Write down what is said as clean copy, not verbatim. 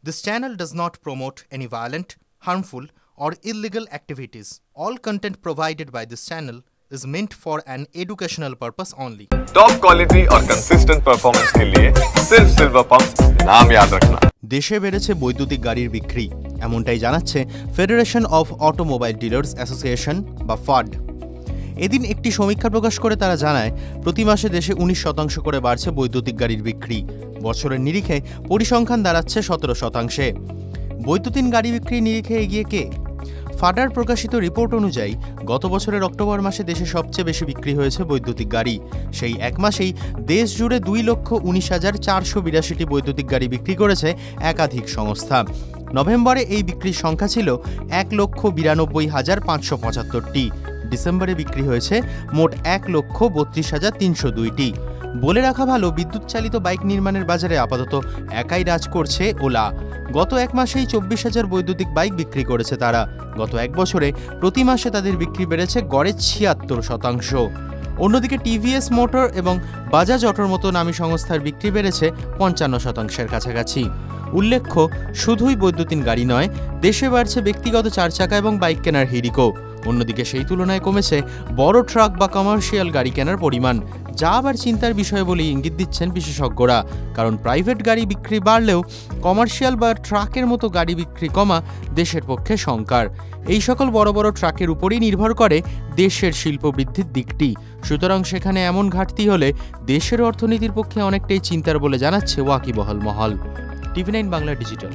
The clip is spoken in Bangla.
This channel does not promote any violent, harmful, or illegal activities. All content provided by this channel is meant for an educational purpose only. Top quality और कंसिस्टेंट परफॉर्मेंस के लिए सिर्फ सिल्वर पंप नाम याद रखना। দেশে বেড়েছে বৈদ্যুতিক গাড়ির বিক্রি, এমনটাই জানাচ্ছে federation of automobile dealers association বা ফাড। এদিন একটি সমীক্ষা প্রকাশ করে তারা জানায়, প্রতি মাসে দেশে 19% করে বাড়ছে বৈদ্যুতিক গাড়ির বিক্রি। বছরের নিরিখে পরিসংখ্যান দাঁড়াচ্ছে 17%। বৈদ্যুতিক গাড়ি বিক্রির নিরিখে এগিয়ে কে? ফাডার প্রকাশিত রিপোর্ট অনুযায়ী গত বছরের অক্টোবর মাসে দেশে সবচেয়ে বেশি বিক্রি হয়েছে বৈদ্যুতিক গাড়ি। সেই এক মাসেই দেশ জুড়ে 2,19,482টি বৈদ্যুতিক গাড়ি বিক্রি করেছে একাধিক সংস্থা। নভেম্বরে এই বিক্রির সংখ্যা ছিল 1,92,575টি। ডিসেম্বরে বিক্রি হয়েছে মোট 1,32,302টি। বলে রাখা ভালো, বিদ্যুৎ চালিত বাইক নির্মাণের বাজারে আপাতত একাই রাজ করছে ওলা। গত এক মাসেই 24,000 বৈদ্যুতিক বাইক বিক্রি করেছে তারা। গত এক বছরে প্রতি মাসে তাদের বিক্রি বেড়েছে গড়ে 76%। অন্যদিকে টিভিএস মোটর এবং বাজাজ অটোর মতো নামী সংস্থার বিক্রি বেড়েছে 55%-এর কাছাকাছি। উল্লেখ্য, শুধুই বৈদ্যুতিক গাড়ি নয়, দেশে বাড়ছে ব্যক্তিগত 4 চাকা এবং বাইক কেনার হিড়িকও। অন্যদিকে সেই তুলনায় কমেছে বড় ট্রাক বা কমার্শিয়াল গাড়ি কেনার পরিমাণ, যা আবার চিন্তার বিষয় বলে ইঙ্গিত দিচ্ছেন বিশেষজ্ঞরা। কারণ প্রাইভেট গাড়ি বিক্রি বাড়লেও কমার্শিয়াল বা ট্রাকের মতো গাড়ি বিক্রি কমা দেশের পক্ষে শঙ্কার। এই সকল বড় বড় ট্রাকের উপরই নির্ভর করে দেশের শিল্প বৃদ্ধির দিকটি। সুতরাং সেখানে এমন ঘাটতি হলে দেশের অর্থনীতির পক্ষে অনেকটাই চিন্তার বলে জানাচ্ছে ওয়াকিবহাল মহল। TV9 Bangla digital.